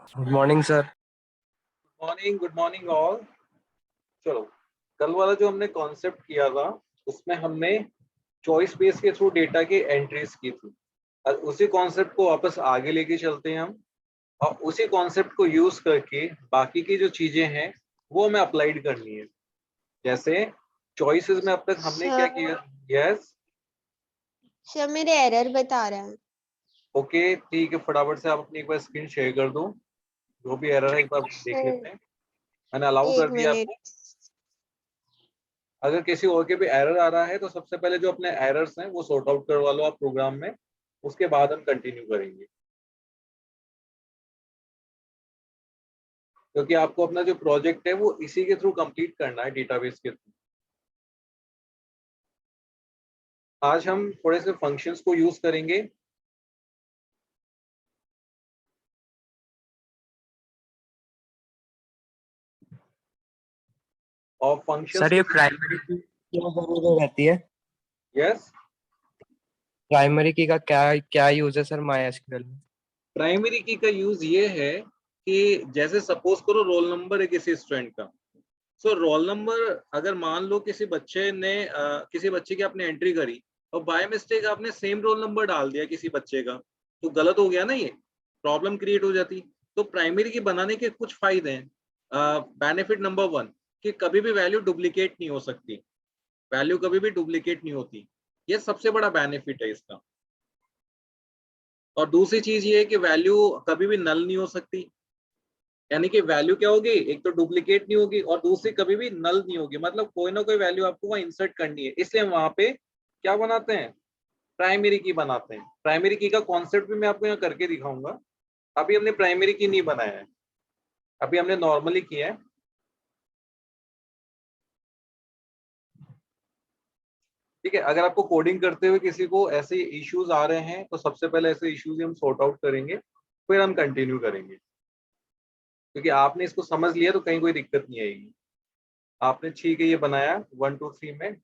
Good morning sir. Morning, good morning all. चलो, कल वाला जो हमने कॉन्सेप्ट किया था उसमें हमने चॉइस बेस के थ्रू डेटा की एंट्रीज की थी। और उसी कॉन्सेप्ट को वापस आगे लेके चलते हैं हम, और उसी कॉन्सेप्ट को यूज करके बाकी की जो चीजें हैं वो हमें अप्लाइड करनी है। जैसे चॉइसेस में अब तक हमने क्या सर किया। यस, सर मेरे एरर बता रहा है। ओके, ठीक है, फटाफट से आप अपनी एक बार स्क्रीन शेयर कर दो। जो भी एरर है एक बार देख सर लेते हैं। मैंने अलाउ कर एक दिया मिनट। आपको। अगर किसी और के भी एरर आ रहा है तो सबसे पहले जो अपने एरर्स हैं वो सॉर्ट आउट करवा लो आप प्रोग्राम में, उसके बाद हम कंटिन्यू करेंगे। क्योंकि आपको अपना जो प्रोजेक्ट है वो इसी के थ्रू कंप्लीट करना है, डेटाबेस के थ्रू। आज हम थोड़े से फंक्शंस को यूज करेंगे। और फंक्शंस सर ये को प्राइमरी की क्यों जरूरत रहती है? यस, प्राइमरी की का क्या क्या यूज है सर माइएसक्यूएल में? प्राइमरी की का यूज ये है कि जैसे सपोज करो रोल नंबर है किसी स्टूडेंट का। सो रोल नंबर अगर मान लो किसी बच्चे ने किसी बच्चे की आपने एंट्री करी और बाय मिस्टेक आपने सेम रोल नंबर डाल दिया किसी बच्चे का, तो गलत हो गया ना, ये प्रॉब्लम क्रिएट हो जाती। तो प्राइमरी की बनाने के कुछ फायदे हैं। बेनिफिट नंबर 1 कि कभी भी वैल्यू डुप्लीकेट नहीं हो सकती। वैल्यू कभी भी डुप्लीकेट नहीं होती, ये सबसे बड़ा बेनिफिट है इसका। और दूसरी चीज ये है कि वैल्यू कभी भी नल नहीं हो सकती। यानी कि वैल्यू क्या होगी, एक तो डुप्लीकेट नहीं होगी और दूसरी कभी भी नल नहीं होगी। मतलब कोई ना कोई वैल्यू आपको वहां इंसर्ट करनी है, इसलिए हम वहां पे क्या बनाते हैं, प्राइमरी की बनाते हैं। प्राइमरी की का कॉन्सेप्ट भी मैं आपको यहाँ करके दिखाऊंगा। अभी हमने प्राइमरी की नहीं बनाया है, अभी हमने नॉर्मली किया है। ठीक है, अगर आपको कोडिंग करते हुए किसी को ऐसे इश्यूज आ रहे हैं तो सबसे पहले ऐसे इश्यूज हम सॉर्ट आउट करेंगे, फिर हम कंटिन्यू करेंगे। क्योंकि आपने इसको समझ लिया तो कहीं कोई दिक्कत नहीं आएगी। आपने ठीक है ये बनाया 1 2 3 में,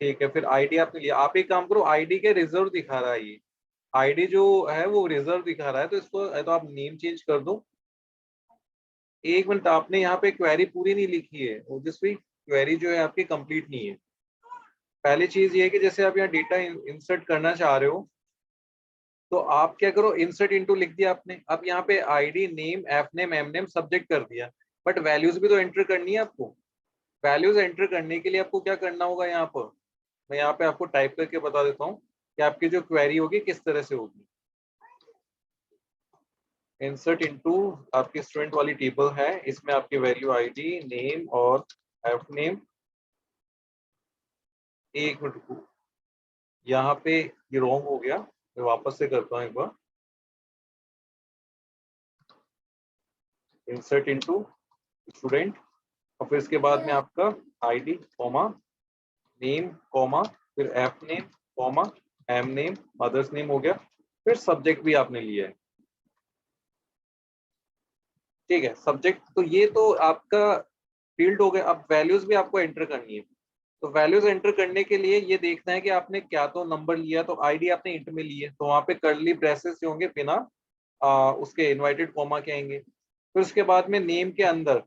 ठीक है। फिर आईडी आपने लिया, आप एक काम करो, आईडी के रिजर्व दिखा रहा है ये, आईडी जो है वो रिजर्व दिखा रहा है, तो इसको तो आप नेम चेंज कर दो। एक मिनट, आपने यहाँ पे क्वेरी पूरी नहीं लिखी है, ओजस्वी क्वेरी जो है आपकी कंप्लीट नहीं है। पहली चीज ये है कि जैसे आप यहाँ डेटा इंसर्ट करना चाह रहे हो तो आप क्या करो, इंसर्ट इनटू लिख दिया आपने। अब यहाँ पे ID, name, F name, M name, subject कर दिया, बट वैल्यूज भी तो एंटर करनी है आपको। वैल्यूज एंटर करने के लिए आपको क्या करना होगा, यहाँ पर मैं यहाँ पे आपको टाइप करके बता देता हूँ कि आपकी जो क्वेरी होगी किस तरह से होगी। इंसर्ट इनटू आपकी स्टूडेंट वाली टेबल है, इसमें आपकी वैल्यू आईडी, नेम और एफ नेम। एक मिनट रुको, यहाँ पे ये रॉन्ग हो गया, मैं वापस से करता हूँ एक बार। इंसर्ट इनटू स्टूडेंट और फिर इसके बाद में आपका आईडी कॉमा नेम कॉमा फिर F name comma M name mother's name हो गया, फिर सब्जेक्ट भी आपने लिया है। ठीक है, सब्जेक्ट तो ये तो आपका फील्ड हो गया। अब वैल्यूज भी आपको एंटर करनी है, तो वैल्यूज एंटर करने के लिए ये देखना है कि आपने क्या तो नंबर लिया, तो आईडी आपने इंट में ली है तो वहां पे कर्ली ब्रेसेस जो होंगे बिना उसके इनवाइटेड कॉमा के आएंगे। फिर उसके बाद में नेम के अंदर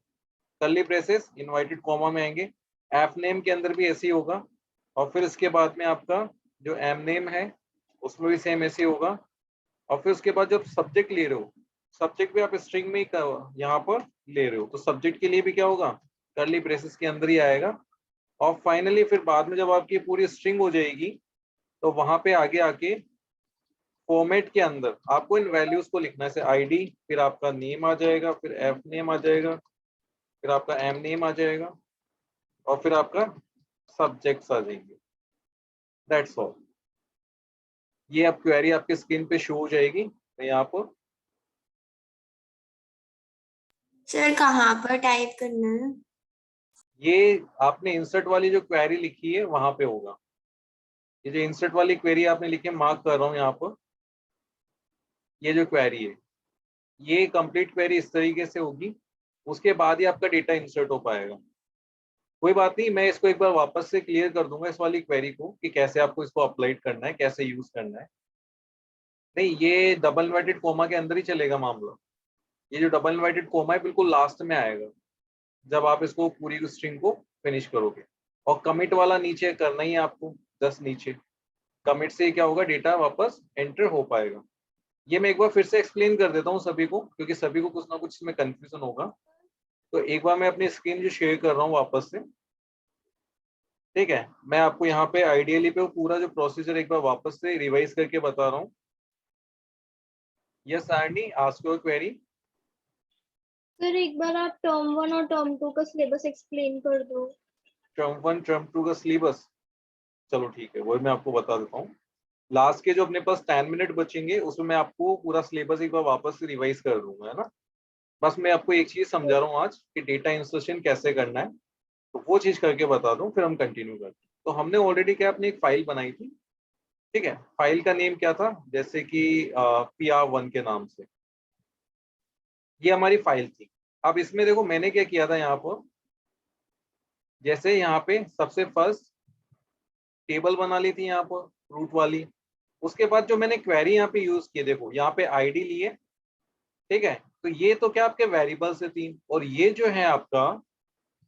कर्ली ब्रेसेस इनवाइटेड कॉमा में आएंगे, एफ नेम के अंदर भी ऐसे ही होगा। और फिर इसके बाद में आपका जो एम नेम है उसमें भी सेम ऐसे ही होगा। और फिर उसके बाद जब सब्जेक्ट ले रहे हो, सब्जेक्ट भी आप स्ट्रिंग में ही यहाँ पर ले रहे हो, तो सब्जेक्ट के लिए भी क्या होगा, कर्ली ब्रेसेस के अंदर ही आएगा। और फाइनली फिर बाद में जब आपकी पूरी स्ट्रिंग हो जाएगी तो वहां पे आगे आके फॉर्मेट के अंदर आपको इन वैल्यूज को लिखना है, जैसे आईडी, फिर आपका नेम आ जाएगा, फिर एफ नेम आ जाएगा, फिर आपका एम नेम आ जाएगा और फिर आपका सब्जेक्ट्स आ जाएंगे। That's all. ये अब क्वेरी आपके स्क्रीन पे शो हो जाएगी। मैं यहाँ पर सर कहाँ पर टाइप करना है? ये आपने इंसर्ट वाली जो क्वेरी लिखी है वहां पे होगा। ये जो इंसर्ट वाली क्वेरी आपने लिखी है, मार्क कर रहा हूँ यहाँ पर, ये जो क्वेरी है ये कंप्लीट क्वेरी इस तरीके से होगी, उसके बाद ही आपका डेटा इंसर्ट हो पाएगा। कोई बात नहीं, मैं इसको एक बार वापस से क्लियर कर दूंगा इस वाली क्वेरी को कि कैसे आपको इसको अप्लाई करना है, कैसे यूज करना है। नहीं, ये डबल इन्वर्टेड कोमा के अंदर ही चलेगा मामला। ये जो डबल इन्वर्टेड कोमा है बिल्कुल लास्ट में आएगा जब आप इसको पूरी स्ट्रिंग को फिनिश करोगे। और कमिट वाला नीचे करना ही है आपको, जस्ट नीचे। कमिट से क्या होगा, डेटा वापस एंटर हो पाएगा। ये मैं एक बार फिर से एक्सप्लेन कर देता हूँ सभी को, क्योंकि सभी को कुछ ना कुछ इसमें कंफ्यूजन होगा। तो एक बार मैं अपनी स्क्रीन जो शेयर कर रहा हूँ वापस से, ठीक है, मैं आपको यहाँ पे आइडियली पे वो पूरा जो प्रोसीजर एक बार वापस से रिवाइज करके बता रहा हूँ। Yes Arnie, ask your query. Sir एक बार आप टर्म 1 और टर्म 2 का सिलेबस एक्सप्लेन कर दो। टर्म 1 टर्म 2 का सिलेबस, चलो ठीक है, वो मैं आपको बता देता हूँ। लास्ट के जो अपने पास 10 मिनट बचेंगे उसमें मैं आपको पूरा सिलेबस एक बार वापस से रिवाइज कर दूंगा, है ना। बस मैं आपको एक चीज समझा रहा हूँ आज कि डेटा इंसर्शन कैसे करना है, तो वो चीज करके बता दूं, फिर हम कंटिन्यू करते हैं। तो हमने ऑलरेडी क्या अपनी एक फाइल बनाई थी, ठीक है। फाइल का नेम क्या था, जैसे कि PR1 के नाम से ये हमारी फाइल थी। अब इसमें देखो मैंने क्या किया था यहाँ पर, जैसे यहाँ पे सबसे फर्स्ट टेबल बना ली थी यहाँ पर रूट वाली। उसके बाद जो मैंने क्वेरी यहाँ पे यूज की, देखो यहाँ पे आईडी लिए, ठीक है। तो ये तो क्या आपके वेरिएबल्स है 3, और ये जो है आपका,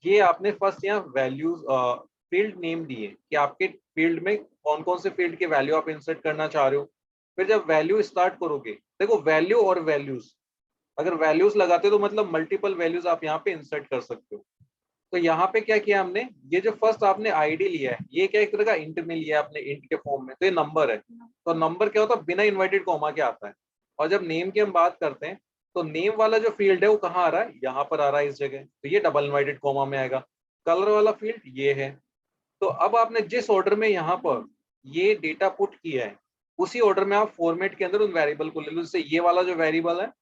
ये आपने फर्स्ट यहाँ वैल्यूज फील्ड नेम दिए कि आपके फील्ड में कौन कौन से फील्ड के वैल्यू आप इंसर्ट करना चाह रहे हो। फिर जब वैल्यू स्टार्ट करोगे, देखो वैल्यू और वैल्यूज, अगर वैल्यूज लगाते हो तो मतलब मल्टीपल वैल्यूज आप यहाँ पे इंसर्ट कर सकते हो। तो यहाँ पे क्या किया हमने, ये जो फर्स्ट आपने आईडी लिया है, ये क्या एक तरह का इंट में लिया है आपने, इंट के फॉर्म में, तो ये नंबर है। तो नंबर क्या होता है, बिना इन्वर्टेड कॉमा के आता है। और जब नेम की हम बात करते हैं, तो नेम वाला जो फील्ड है वो कहाँ आ रहा है, यहाँ पर आ रहा है इस जगह, तो ये डबल इन्वर्टेड कॉमा में आएगा। कलर वाला फील्ड ये है। तो अब आपने जिस ऑर्डर में यहाँ पर ये डेटा पुट किया है, उसी ऑर्डर में आप फॉर्मेट के अंदर उन वेरिएबल को ले लो। जैसे ये वाला जो वेरिएबल है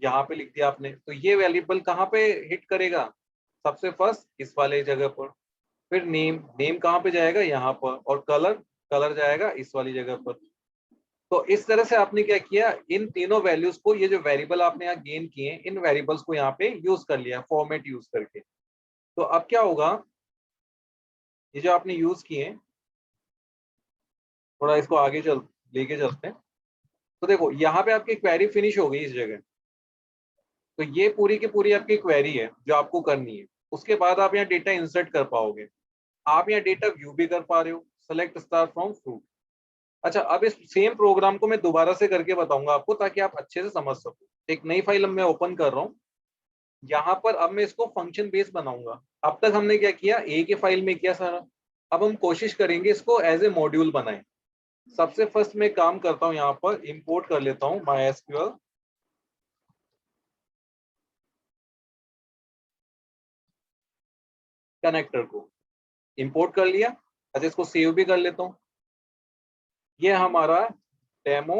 यहाँ पे लिख दिया आपने, तो ये वेरिएबल कहाँ पे हिट करेगा, सबसे फर्स्ट इस वाले जगह पर। फिर नेम, नेम कहाँ पे जाएगा, यहाँ पर। और कलर, कलर जाएगा इस वाली जगह पर। तो इस तरह से आपने क्या किया, इन तीनों वैल्यूज को, ये जो वेरिएबल आपने यहाँ गेन किए, इन वेरिएबल्स को यहाँ पे यूज कर लिया फॉर्मेट यूज करके। तो अब क्या होगा, ये जो आपने यूज किए, थोड़ा इसको आगे लेके चलते हैं। तो देखो यहाँ पे आपकी क्वेरी फिनिश हो गई इस जगह। तो ये पूरी की पूरी आपकी क्वेरी है जो आपको करनी है। उसके बाद आप यहाँ डेटा इंसर्ट कर पाओगे। आप यहाँ डेटा व्यू भी कर पा रहे हो, सेलेक्ट स्टार फ्रॉम फ्रूट। अच्छा, अब इस सेम प्रोग्राम को मैं दोबारा से करके बताऊंगा आपको, ताकि आप अच्छे से समझ सको। एक नई फाइल अब मैं ओपन कर रहा हूँ यहाँ पर। अब मैं इसको फंक्शन बेस बनाऊंगा। अब तक हमने क्या किया, एक ही फाइल में किया सारा। अब हम कोशिश करेंगे इसको एज ए मॉड्यूल बनाएं। सबसे फर्स्ट मैं काम करता हूँ, यहाँ पर इंपोर्ट कर लेता हूँ MySQL कनेक्टर को। इंपोर्ट कर लिया। अच्छा, इसको सेव भी कर लेता हूँ। ये हमारा डेमो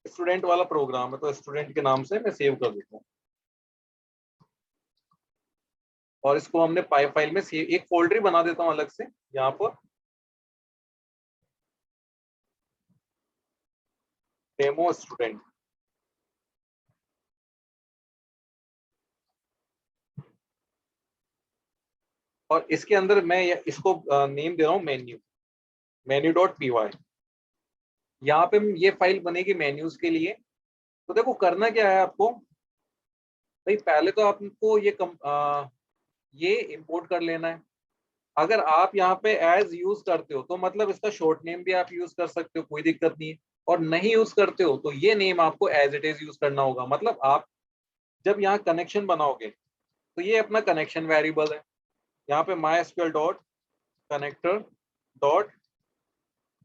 स्टूडेंट वाला प्रोग्राम है, तो स्टूडेंट के नाम से मैं सेव कर देता हूँ। और इसको हमने पाई फाइल में सेव, एक फोल्डर ही बना देता हूँ अलग से यहाँ पर, डेमो स्टूडेंट। और इसके अंदर मैं इसको नेम दे रहा हूँ मेन्यू, menu.py। यहाँ पे ये फाइल बनेगी मेन्यूज के लिए। तो देखो करना क्या है आपको भाई, पहले तो आपको ये इंपोर्ट कर लेना है। अगर आप यहाँ पे एज यूज करते हो तो मतलब इसका शॉर्ट नेम भी आप यूज कर सकते हो, कोई दिक्कत नहीं है। और नहीं यूज करते हो तो ये नेम आपको एज इट इज यूज करना होगा। मतलब आप जब यहाँ कनेक्शन बनाओगे तो ये अपना कनेक्शन वेरिएबल है। यहाँ पे MySQL dot connector dot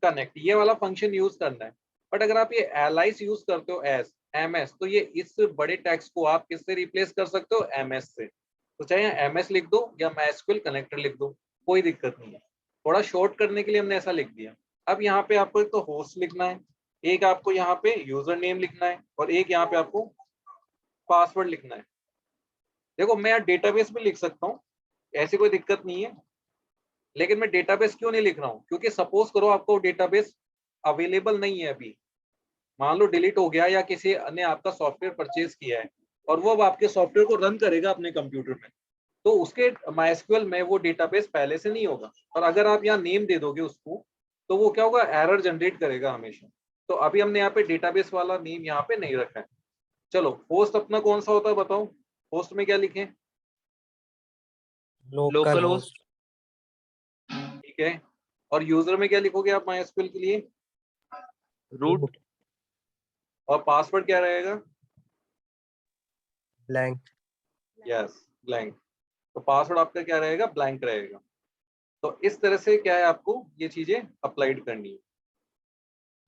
connect, ये वाला फंक्शन यूज करना है। बट अगर आप ये एलाइस यूज करते हो एस MS, तो ये इस बड़े टैक्स को आप किससे रिप्लेस कर सकते हो, MS से। तो चाहे यहाँ MS लिख दो या MySQL कनेक्टर लिख दो, कोई दिक्कत नहीं है। थोड़ा शॉर्ट करने के लिए हमने ऐसा लिख दिया। अब यहाँ पे आपको एक तो होस्ट लिखना है, एक आपको यहाँ पे यूजर नेम लिखना है, और एक यहाँ पे आपको पासवर्ड लिखना है। देखो मैं यहाँ डेटाबेस भी लिख सकता हूँ, ऐसी कोई दिक्कत नहीं है। लेकिन मैं डेटाबेस क्यों नहीं लिख रहा हूँ, क्योंकि सपोज करो आपको डेटाबेस अवेलेबल नहीं है अभी, मान लो डिलीट हो गया या किसी ने आपका सॉफ्टवेयर परचेज किया है और वो अब आपके सॉफ्टवेयर को रन करेगा अपने कंप्यूटर में, तो उसके MySQL में वो डेटाबेस पहले से नहीं होगा। और अगर आप यहाँ नेम दे दोगे उसको, तो वो क्या होगा, एरर जनरेट करेगा हमेशा। तो अभी हमने यहाँ पे डेटाबेस वाला नेम यहाँ पे नहीं रखा है। चलो होस्ट अपना कौन सा होता है बताओ, होस्ट में क्या लिखें? Local host. ठीक है, और यूजर में क्या लिखोगे आप MySQL के लिए? रूट। और पासवर्ड क्या रहेगा? ब्लैंक। Yes, blank. तो पासवर्ड आपका क्या रहेगा? ब्लैंक रहेगा। तो इस तरह से क्या है, आपको ये चीजें अप्लाइड करनी है।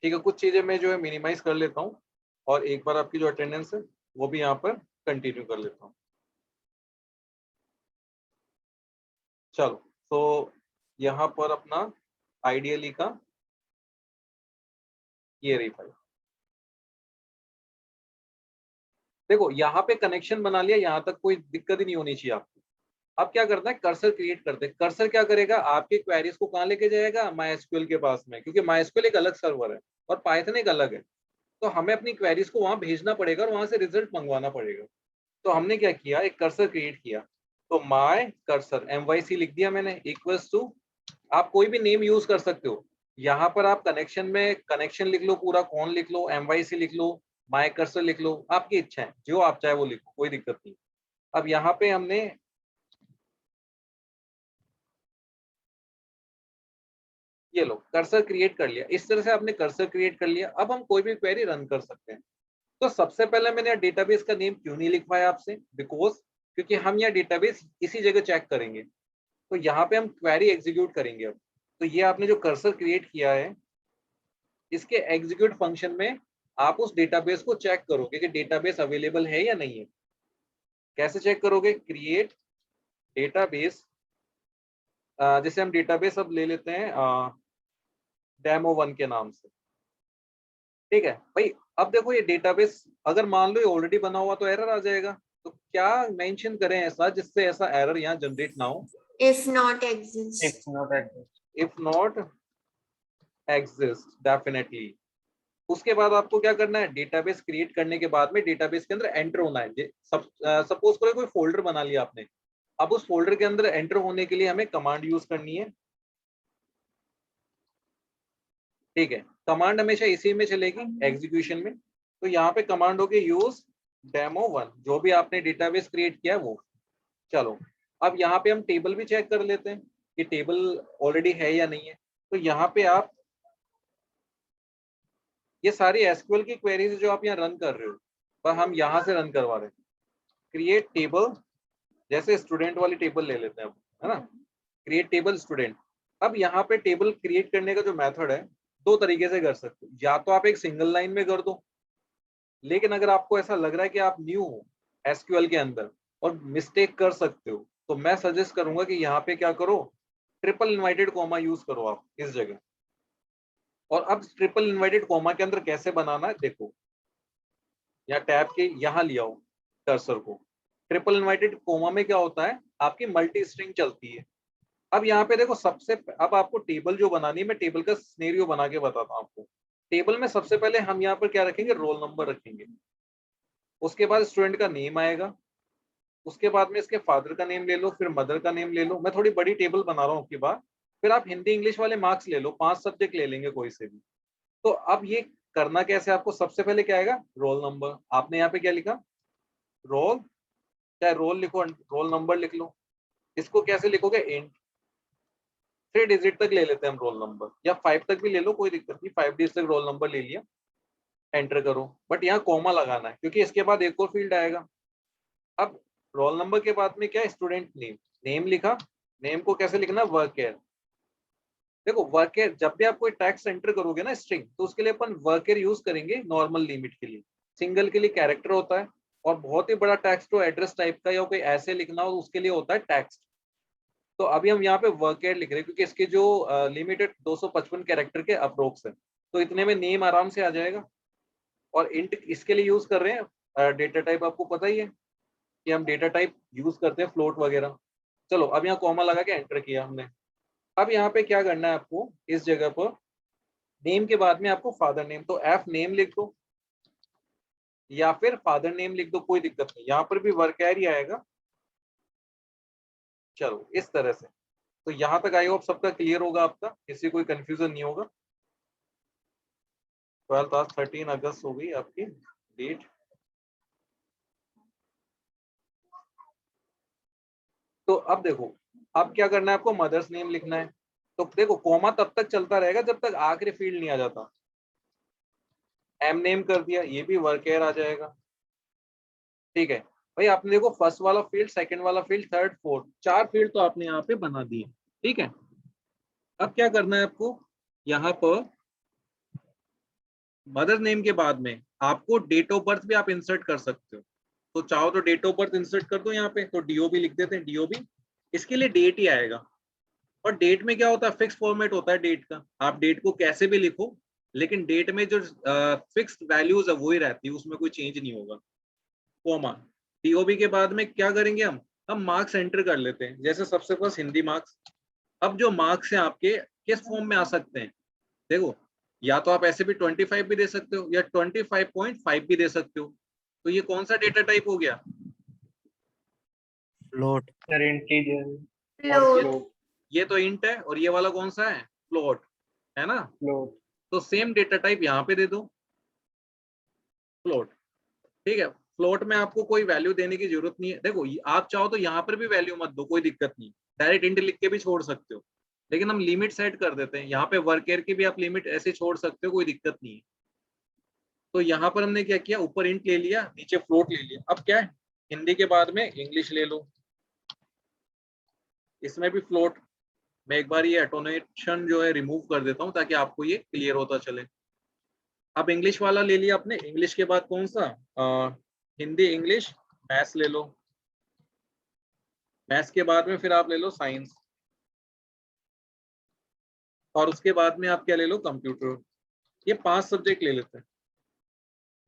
ठीक है, कुछ चीजें मैं जो है मिनिमाइज कर लेता हूँ और एक बार आपकी जो अटेंडेंस है वो भी यहाँ पर कंटिन्यू कर लेता हूँ। चलो, तो यहाँ पर अपना आइडियली का ये रही फाइल। देखो यहाँ पे कनेक्शन बना लिया, यहाँ तक कोई दिक्कत ही नहीं होनी चाहिए आपको। अब क्या करना है, कर्सर क्रिएट करते हैं। कर्सर क्या करेगा, आपकी क्वेरीज को कहाँ लेके जाएगा? MySQL के पास में, क्योंकि MySQL एक अलग सर्वर है और पाइथन एक अलग है। तो हमें अपनी क्वेरीज को वहां भेजना पड़ेगा और वहां से रिजल्ट मंगवाना पड़ेगा। तो हमने क्या किया, एक कर्सर क्रिएट किया। तो माय कर्सर MYC लिख दिया मैंने, इक्वल्स टू, आप कोई भी नेम यूज कर सकते हो। यहाँ पर आप कनेक्शन में कनेक्शन लिख लो, पूरा कौन लिख लो, MYC लिख लो, माय कर्सर लिख लो, आपकी इच्छा है, जो आप चाहे वो लिखो, कोई दिक्कत नहीं। अब यहाँ पे हमने ये लो कर्सर क्रिएट कर लिया। इस तरह से आपने कर्सर क्रिएट कर लिया। अब हम कोई भी क्वेरी रन कर सकते हैं। तो सबसे पहले मैंने डेटाबेस का नेम क्यों नहीं लिखवाया आपसे, बिकॉज क्योंकि हम यहाँ डेटाबेस इसी जगह चेक करेंगे। तो यहाँ पे हम क्वेरी एग्जीक्यूट करेंगे। अब तो ये आपने जो कर्सर क्रिएट किया है, इसके एग्जीक्यूट फंक्शन में आप उस डेटाबेस को चेक करोगे कि डेटाबेस अवेलेबल है या नहीं है। कैसे चेक करोगे? क्रिएट डेटाबेस, जैसे हम डेटाबेस अब ले लेते हैं डेमो1 के नाम से। ठीक है भाई, अब देखो ये डेटाबेस अगर मान लो ये ऑलरेडी बना हुआ तो एरर आ जाएगा। तो क्या मेंशन करें ऐसा जिससे ऐसा एरर यहाँ जनरेट ना हो? if not exist. If not exist, definitely. उसके बाद आपको क्या करना है, डेटाबेस क्रिएट करने के बाद में डेटाबेस के अंदर एंटर होना है। सपोज करो कोई फोल्डर बना लिया आपने, अब उस फोल्डर के अंदर एंटर होने के लिए हमें कमांड यूज करनी है। ठीक है, कमांड हमेशा इसी में चलेगी, एग्जीक्यूशन में। तो यहाँ पे कमांड होगी यूज डेमो1, जो भी आपने डेटाबेस क्रिएट किया है वो। चलो, अब यहाँ पे हम टेबल भी चेक कर लेते हैं कि टेबल ऑलरेडी है या नहीं है। तो यहाँ पे आप ये सारी एसक्यूएल की क्वेरीज जो आप यहाँ रन कर रहे हो, पर हम यहाँ से रन करवा रहे हैं। क्रिएट टेबल, जैसे स्टूडेंट वाली टेबल ले लेते हैं, है ना, क्रिएट टेबल स्टूडेंट। अब यहाँ पे टेबल क्रिएट करने का जो मेथड है, दो तरीके से कर सकते हो। या तो आप एक सिंगल लाइन में कर दो, लेकिन अगर आपको ऐसा लग रहा है कि आप न्यू हो एसक्यूएल के अंदर और मिस्टेक कर सकते हो, तो मैं सजेस्ट करूंगा कि यहाँ पे क्या करो, ट्रिपल इन्वाइटेड कॉमा यूज करो आप इस जगह। और अब ट्रिपल इन्वाइटेड कॉमा के अंदर कैसे बनाना है देखो, या टैब के यहाँ लिया हो कर्सर को। ट्रिपल इन्वाइटेड कॉमा में क्या होता है, आपकी मल्टी स्ट्रिंग चलती है। अब यहाँ पे देखो, अब आपको टेबल जो बनानी है, मैं टेबल का सिनेरियो बना के बताता हूँ आपको। टेबल में सबसे पहले हम यहाँ पर क्या रखेंगे, रोल नंबर रखेंगे। उसके बाद स्टूडेंट का नेम आएगा। उसके बाद में इसके फादर का नेम ले लो, फिर मदर का नेम ले लो। मैं थोड़ी बड़ी टेबल बना रहा हूँ आपकी बात। फिर आप हिंदी इंग्लिश वाले मार्क्स ले लो, 5 सब्जेक्ट ले लेंगे कोई से भी। तो अब ये करना कैसे, आपको सबसे पहले क्या आएगा, रोल नंबर। आपने यहाँ पे क्या लिखा, रोल, चाहे रोल लिखो, रोल नंबर लिख लो। इसको कैसे लिखोगे, इंट। 3 डिजिट तक ले लेते हैं हम रोल नंबर, या 5 तक भी ले लो, कोई दिक्कत नहीं। 5 डिजिट तक रोल नंबर ले लिया, एंटर करो। बट यहाँ कॉमा लगाना है, क्योंकि इसके बाद एक और फील्ड आएगा। अब रोल नंबर के बाद में क्या है, स्टूडेंट नेम। नेम लिखा, नेम को कैसे लिखना, वर्क एयर। देखो वर्क एयर, जब भी आप कोई टैक्स एंटर करोगे ना स्ट्रिंग, तो उसके लिए अपन वर्क एयर यूज करेंगे नॉर्मल लिमिट के लिए। सिंगल के लिए कैरेक्टर होता है, और बहुत ही बड़ा टेक्स्ट हो, एड्रेस टाइप का या कोई ऐसे लिखना हो, उसके लिए होता है टेक्स्ट। तो अभी हम यहाँ पे वर्क एयर लिख रहे हैं, क्योंकि इसके जो लिमिटेड 255 कैरेक्टर के अप्रोक्स है। तो इतने में नेम आराम से आ जाएगा। और इंट इसके लिए यूज कर रहे हैं डेटा टाइप, आपको पता ही है कि हम डेटा टाइप यूज करते हैं, फ्लोट वगैरह। चलो, अब यहाँ कॉमा लगा के एंटर किया हमने। अब यहाँ पे क्या करना है आपको, इस जगह पर नेम के बाद में आपको फादर नेम, तो एफ नेम लिख दो या फिर फादर नेम लिख दो, कोई दिक्कत नहीं। यहाँ पर भी वर्क एयर ही आएगा। चलो, इस तरह से। तो यहाँ तक आई होप सबका क्लियर होगा, आपका किसी कोई कंफ्यूजन नहीं होगा। 12th आज 13 अगस्त हो गई आपकी डेट। तो अब देखो, अब क्या करना है आपको, मदर्स नेम लिखना है। तो देखो कॉमा तब तक चलता रहेगा जब तक आखिरी फील्ड नहीं आ जाता। एम नेम कर दिया, ये भी वर्क एयर आ जाएगा। ठीक है भाई, आपने देखो फर्स्ट वाला फील्ड, सेकंड वाला फील्ड, थर्ड, फोर्थ, 4 फील्ड तो आपने यहाँ पे बना दिए। ठीक है, अब क्या करना है आपको, यहाँ पर मदर नेम के बाद में आपको डेट ऑफ बर्थ भी आप इंसर्ट कर सकते हो। तो चाहो तो डेट ऑफ बर्थ इंसर्ट कर दो यहाँ पे, तो डीओबी लिख देते हैं, डीओबी। इसके लिए डेट ही आएगा, और डेट में क्या होता है, फिक्स फॉर्मेट होता है डेट का। आप डेट को कैसे भी लिखो, लेकिन डेट में जो फिक्स्ड वैल्यूज है वो ही रहती है, उसमें कोई चेंज नहीं होगा। कॉमा, डीओबी के बाद में क्या करेंगे हम मार्क्स एंटर कर लेते हैं। जैसे सबसे फर्स्ट हिंदी मार्क्स। अब जो मार्क्स हैं आपके किस फॉर्म में आ सकते हैं, देखो या तो आप ऐसे भी 25 भी दे सकते हो या 25.5 भी दे सकते हो। तो ये कौन सा डेटा टाइप हो गया, फ्लोट सर इंटीजर फ्लोट। ये तो इंट है, और ये वाला कौन सा है, फ्लोट है ना। फ्लोट। तो सेम डेटा टाइप यहाँ पे दे दो, फ्लोट। ठीक है, फ्लोट में आपको कोई वैल्यू देने की जरूरत नहीं है। देखो आप चाहो तो यहाँ पर भी वैल्यू मत दो, कोई दिक्कत नहीं, डायरेक्ट इंट लिख के भी छोड़ सकते हो, लेकिन हम लिमिट सेट कर देते हैं। यहाँ पे वर्क एयर की भी आप लिमिट ऐसे छोड़ सकते हो, कोई दिक्कत नहीं है। तो यहाँ पर हमने क्या किया, ऊपर इंट ले लिया, नीचे फ्लोट ले लिया। अब क्या है, हिंदी के बाद में इंग्लिश ले लो, इसमें भी फ्लोट। मैं एक बार ये एटोनेशन जो है रिमूव कर देता हूँ ताकि आपको ये क्लियर होता चले। अब इंग्लिश वाला ले लिया आपने, इंग्लिश के बाद कौन सा, हिंदी, इंग्लिश, मैथ्स ले लो। मैथ्स के बाद में फिर आप ले लो साइंस, और उसके बाद में आप क्या ले लो, कंप्यूटर। ये 5 सब्जेक्ट ले लेते हैं।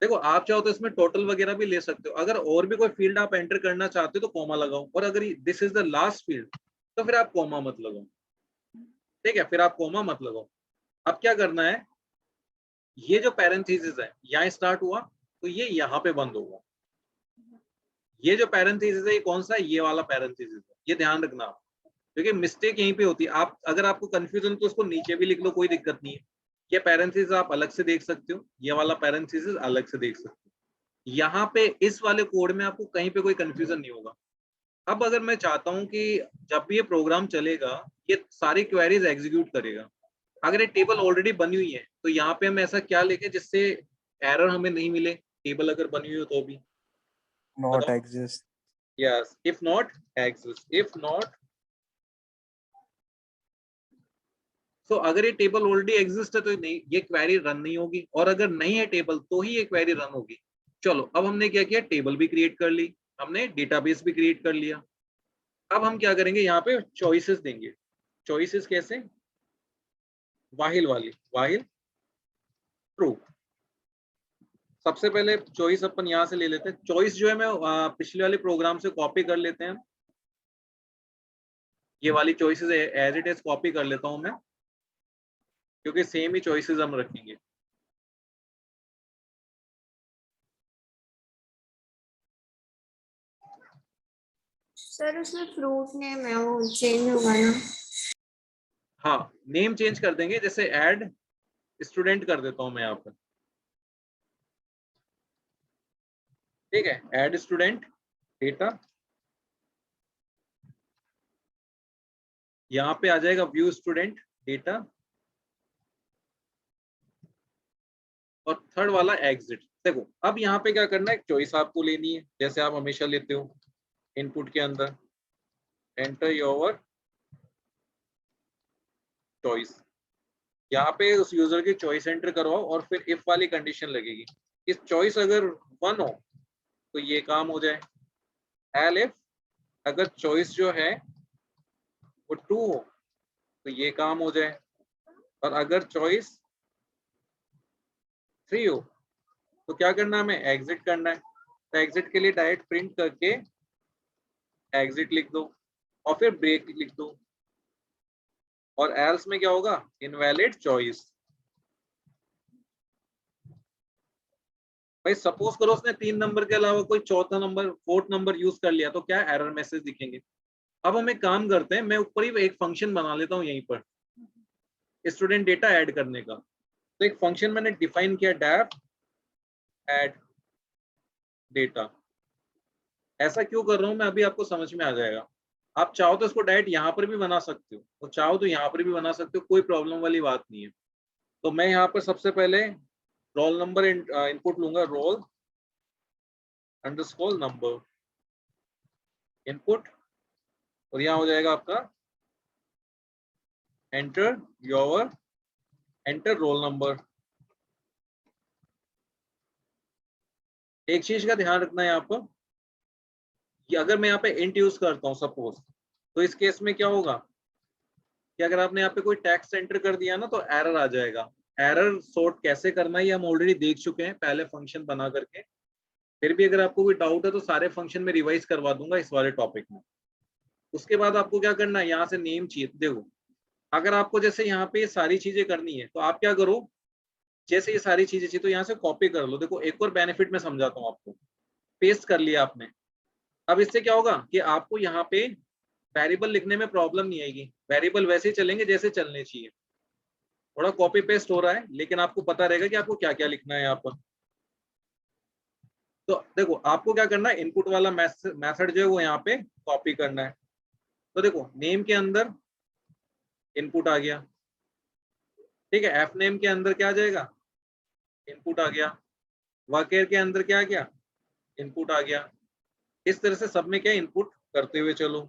देखो आप चाहो तो इसमें टोटल वगैरह भी ले सकते हो। अगर और भी कोई फील्ड आप एंटर करना चाहते हो तो कॉमा लगाओ, और अगर this is the last field तो फिर आप कॉमा मत लगाओ। ठीक है, फिर आप कॉमा मत लगाओ। अब क्या करना है, ये जो पैरेंथेसिस है यहाँ स्टार्ट हुआ तो ये यहाँ पे बंद होगा। ये जो पैरेंथेसिस है ये कौन सा है, ये वाला पैरेंथेसिस है, ये ध्यान रखना आप, क्योंकि मिस्टेक यहीं पे होती है। आप अगर आपको कंफ्यूजन तो उसको नीचे भी लिख लो, कोई दिक्कत नहीं है। ये पैरेंथेसिस आप अलग से देख सकते हो, ये वाला पैरेंथेसिस अलग से देख सकते हो। यहाँ पे इस वाले कोड में आपको कहीं पे कोई कंफ्यूजन नहीं होगा। अब अगर मैं चाहता हूँ कि जब भी ये प्रोग्राम चलेगा ये सारी क्वेरीज एग्जीक्यूट करेगा। अगर ये टेबल ऑलरेडी बनी हुई है तो यहाँ पे हम ऐसा क्या लेके जिससे एरर हमें नहीं मिले, टेबल अगर बनी हुई हो तो भी। Not exist, yes, if not exist, if not. तो अगर ये टेबल ऑलरेडी एग्जिस्ट है तो नहीं, ये क्वेरी रन नहीं होगी, और अगर नहीं है टेबल तो ही ये क्वेरी रन होगी। चलो अब हमने क्या किया, टेबल भी क्रिएट कर ली, हमने डेटाबेस भी क्रिएट कर लिया। अब हम क्या करेंगे, यहाँ पे चॉइसेस देंगे। चॉइसेस कैसे, वाहिल वाली, वाहिल ट्रू। सबसे पहले चॉइस अपन यहाँ से ले लेते हैं। चॉइस जो है मैं पिछले वाले प्रोग्राम से कॉपी कर लेते हैं। ये वाली choices as it is copy कर लेता हूं मैं, क्योंकि सेम ही चॉइसेस हम रखेंगे। सर उसमें फ्रूट नेम है वो चेंज होगा ना। हाँ, नेम चेंज कर देंगे, जैसे ऐड स्टूडेंट कर देता हूं मैं यहाँ पर। ठीक है, ऐड स्टूडेंट डेटा, यहाँ पे आ जाएगा व्यू स्टूडेंट डेटा, और थर्ड वाला एग्जिट। देखो अब यहाँ पे क्या करना है, एक चॉइस आपको लेनी है जैसे आप हमेशा लेते हो इनपुट के अंदर, एंटर योर चॉइस। यहाँ पे उस यूजर की चॉइस एंटर करवाओ और फिर इफ वाली कंडीशन लगेगी। इस चॉइस अगर 1 हो तो ये काम हो जाए, एल इफ अगर चॉइस जो है वो 2 हो तो ये काम हो जाए, और अगर चॉइस 3 हो तो क्या करना है, हमें एग्जिट करना है। तो एग्जिट के लिए डायरेक्ट प्रिंट करके एग्जिट लिख दो और फिर ब्रेक लिख दो, और एल्स में क्या होगा, इनवैलिड चॉइस। भाई सपोज करो उसने 3 नंबर के अलावा कोई चौथा नंबर, 4th नंबर यूज कर लिया तो क्या एरर मैसेज दिखेंगे। अब हम एक काम करते हैं, मैं ऊपर ही एक फंक्शन बना लेता हूँ यहीं पर स्टूडेंट डेटा ऐड करने का। तो एक फंक्शन मैंने डिफाइन किया डेफ एड डेटा। ऐसा क्यों कर रहा हूं मैं अभी आपको समझ में आ जाएगा। आप चाहो तो इसको डायरेक्ट यहाँ पर भी बना सकते हो और चाहो तो यहाँ पर भी बना सकते हो, कोई प्रॉब्लम वाली बात नहीं है। तो मैं यहाँ पर सबसे पहले रोल नंबर इनपुट लूंगा, रोल अंडरस्कोर नंबर इनपुट, और यहाँ हो जाएगा आपका एंटर रोल नंबर। एक चीज का ध्यान रखना है यहाँ पर कि अगर मैं यहाँ पे इंट यूज करता हूँ सपोज, तो इस केस में क्या होगा कि अगर आपने यहाँ पे कोई टेक्स्ट एंटर कर दिया ना तो एरर आ जाएगा। एरर सॉर्ट कैसे करना है ये हम ऑलरेडी देख चुके हैं पहले फंक्शन बना करके। फिर भी अगर आपको कोई डाउट है तो सारे फंक्शन में रिवाइज करवा दूंगा इस वाले टॉपिक में। उसके बाद आपको क्या करना है, यहाँ से नेम चाहिए। देखो अगर आपको जैसे यहाँ पे ये सारी चीजें करनी है तो आप क्या करो, जैसे ये सारी चीजें चाहिए तो यहाँ से कॉपी कर लो। देखो एक और बेनिफिट मैं समझाता हूँ आपको। पेस्ट कर लिया आपने, अब इससे क्या होगा कि आपको यहाँ पे वेरिएबल लिखने में प्रॉब्लम नहीं आएगी। वेरिएबल वैसे ही चलेंगे जैसे चलने चाहिए। थोड़ा कॉपी पेस्ट हो रहा है लेकिन आपको पता रहेगा कि आपको क्या क्या लिखना है यहाँ पर। तो देखो आपको क्या करना है, इनपुट वाला मेथड जो है वो यहाँ पे कॉपी करना है। तो देखो नेम के अंदर इनपुट आ गया, ठीक है। एफ नेम के अंदर क्या आ जाएगा, इनपुट आ गया। वर्केयर के अंदर क्या आ गया, इनपुट आ गया। इस तरह से सब में क्या इनपुट करते हुए चलो,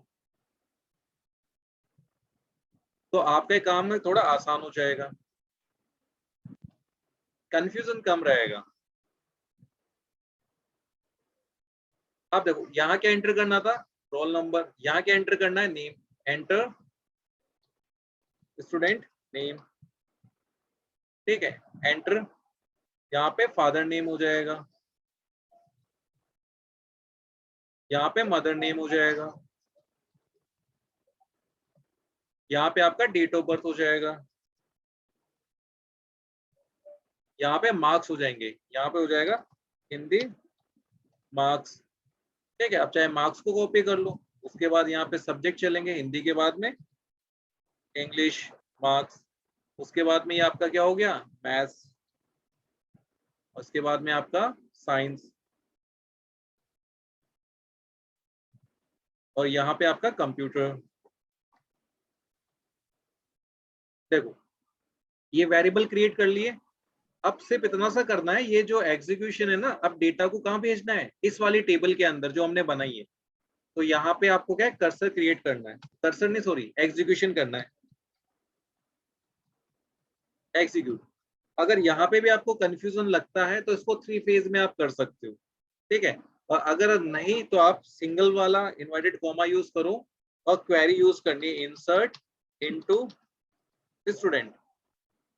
तो आपके काम में थोड़ा आसान हो जाएगा, कंफ्यूजन कम रहेगा। अब देखो यहाँ क्या एंटर करना था, रोल नंबर। यहाँ क्या एंटर करना है, नेम। एंटर स्टूडेंट नेम, ठीक है। एंटर यहाँ पे फादर नेम हो जाएगा, यहाँ पे मदर नेम हो जाएगा, यहाँ पे आपका डेट ऑफ बर्थ हो जाएगा, यहाँ पे मार्क्स हो जाएंगे, यहाँ पे हो जाएगा हिंदी मार्क्स, ठीक है। अब चाहे मार्क्स को कॉपी कर लो। उसके बाद यहाँ पे सब्जेक्ट चलेंगे, हिंदी के बाद में इंग्लिश मार्क्स। उसके बाद में ये आपका क्या हो गया, मैथ्स। उसके बाद में आपका साइंस, और यहाँ पे आपका कंप्यूटर। देखो ये वेरिएबल क्रिएट कर लिए। अब सिर्फ इतना सा करना है, ये जो एग्जीक्यूशन है ना, अब डेटा को कहाँ भेजना है, इस वाली टेबल के अंदर जो हमने बनाई है। तो यहाँ पे आपको क्या है, कर्सर क्रिएट करना है, कर्सर नहीं सॉरी एग्जीक्यूशन करना है, एग्जीक्यूट। अगर यहाँ पे भी आपको कंफ्यूजन लगता है तो इसको 3 फेज में आप कर सकते हो, ठीक है। और अगर नहीं तो आप सिंगल वाला इन्वर्टेड कॉमा यूज करो और क्वेरी यूज करनी है, इंसर्ट इनटू स्टूडेंट।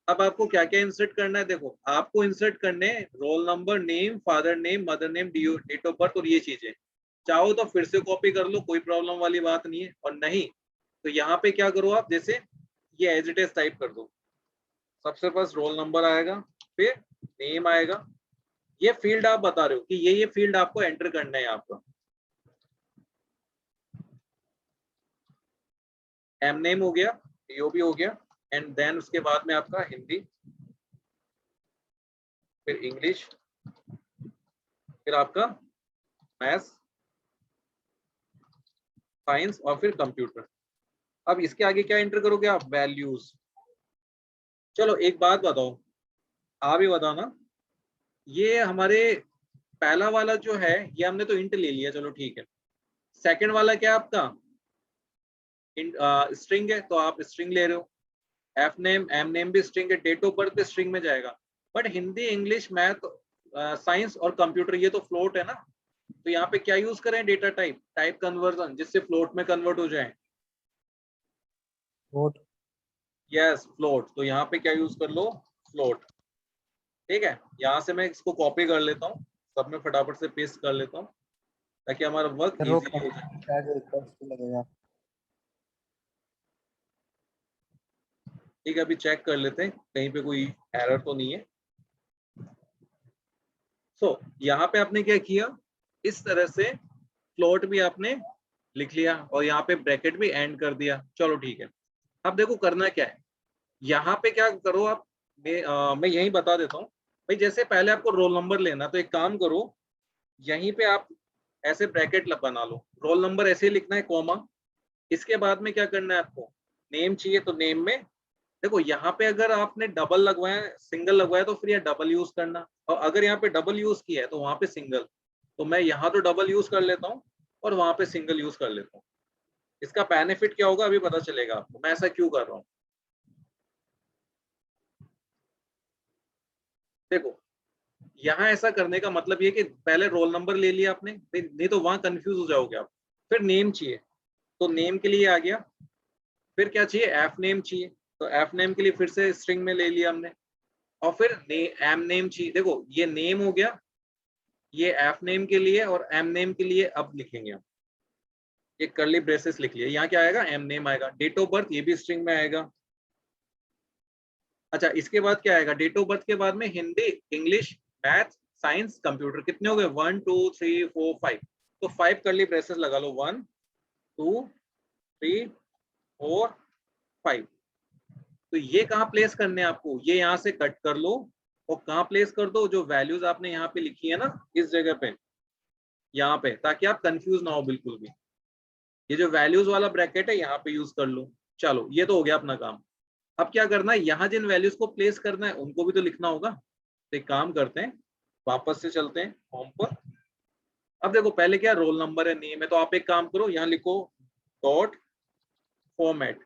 अब आपको क्या क्या इंसर्ट करना है, देखो आपको इंसर्ट करने roll number, name, father name, mother name, date of birth और ये चीजें। चाहो तो फिर से कॉपी कर लो, कोई प्रॉब्लम वाली बात नहीं है। और नहीं तो यहाँ पे क्या करो आप, जैसे ये एज इट इज टाइप कर दो। सबसे फर्स्ट रोल नंबर आएगा, फिर नेम आएगा। ये फील्ड आप बता रहे हो कि ये फील्ड आपको एंटर करना है आपका। एम नेम हो गया, यो भी हो गया, एंड देन उसके बाद में आपका हिंदी, फिर इंग्लिश, फिर आपका मैथ्स, साइंस और फिर कंप्यूटर। अब इसके आगे क्या एंटर करोगे आप, वैल्यूज। चलो एक बात बताओ, आप ही बताओ ना, ये हमारे पहला वाला जो है ये हमने तो इंट ले लिया, चलो ठीक है। सेकंड वाला क्या आपका स्ट्रिंग है, तो आप स्ट्रिंग ले रहे हो। एफ नेम, एम नेम भी स्ट्रिंग है, डेट ऑफ बर्थ भी स्ट्रिंग में जाएगा। But Hindi, English, math, science और कंप्यूटर ये तो फ्लोट है ना। तो यहाँ पे क्या यूज करें, डेटा टाइप, टाइप कन्वर्जन, जिससे फ्लोट में कन्वर्ट हो जाए। Float, yes float. तो यहाँ पे क्या यूज कर लो, फ्लोट, ठीक है। यहाँ से मैं इसको कॉपी कर लेता हूँ, सब में फटाफट से पेस्ट कर लेता हूँ ताकि हमारा वर्क सर वो इजी हो जाए। कैसे कॉस्ट लगेगा? ठीक है अभी चेक कर लेते हैं कहीं पे कोई एरर तो नहीं है। सो यहाँ पे आपने क्या किया, इस तरह से फ्लोट भी आपने लिख लिया और यहाँ पे ब्रैकेट भी एंड कर दिया। चलो ठीक है। अब देखो करना क्या है, यहाँ पे क्या करो आप, मैं यही बता देता हूँ भाई। जैसे पहले आपको रोल नंबर लेना, तो एक काम करो, यहीं पे आप ऐसे ब्रैकेट बना लो, रोल नंबर ऐसे ही लिखना है कॉमा। इसके बाद में क्या करना है आपको, नेम चाहिए तो नेम में देखो, यहाँ पे अगर आपने डबल लगवाया, सिंगल लगवाया तो फिर यह डबल यूज करना, और अगर यहाँ पे डबल यूज किया है तो वहां पे सिंगल। तो मैं यहाँ तो डबल यूज कर लेता हूँ और वहां पे सिंगल यूज कर लेता हूँ। इसका बेनिफिट क्या होगा अभी पता चलेगा आपको, मैं ऐसा क्यों कर रहा हूँ। देखो, यहाँ ऐसा करने का मतलब ये कि पहले रोल नंबर ले लिया आपने, नहीं तो वहां कंफ्यूज हो जाओगे आप। फिर नेम चाहिए, तो नेम के लिए आ गया। फिर क्या चाहिए, एफ नेम चाहिए, तो एफ नेम के लिए फिर से स्ट्रिंग में ले लिया हमने। और फिर एम नेम चाहिए। देखो ये नेम हो गया, ये एफ नेम के लिए, और एम नेम के लिए अब लिखेंगे हम, ये कर्ली ब्रेसेस लिख लिया। यहाँ क्या आएगा, एम नेम आएगा। डेट ऑफ बर्थ ये भी स्ट्रिंग में आएगा। अच्छा, इसके बाद क्या आएगा, डेट ऑफ बर्थ के बाद में Hindi, English, math, science, computer, कितने हो गए, 1 2 3 4 5। तो 5 कर्ली ब्रेसेस लगा लो, 1 2 3 4 5। तो ये कहाँ प्लेस करने हैं आपको, ये यहाँ से कट कर लो और कहाँ प्लेस कर दो, जो वैल्यूज आपने यहाँ पे लिखी है ना, इस जगह पे, यहाँ पे, ताकि आप कंफ्यूज ना हो बिल्कुल भी। ये जो वैल्यूज वाला ब्रैकेट है यहाँ पे यूज कर लो। चलो ये तो हो गया अपना काम। अब क्या करना है, यहाँ जिन वैल्यूज को प्लेस करना है उनको भी तो लिखना होगा। तो एक काम करते हैं, वापस से चलते हैं होम पर। अब देखो पहले क्या, रोल नंबर है, नेम है, तो आप एक काम करो, यहाँ लिखो डॉट फॉर्मेट।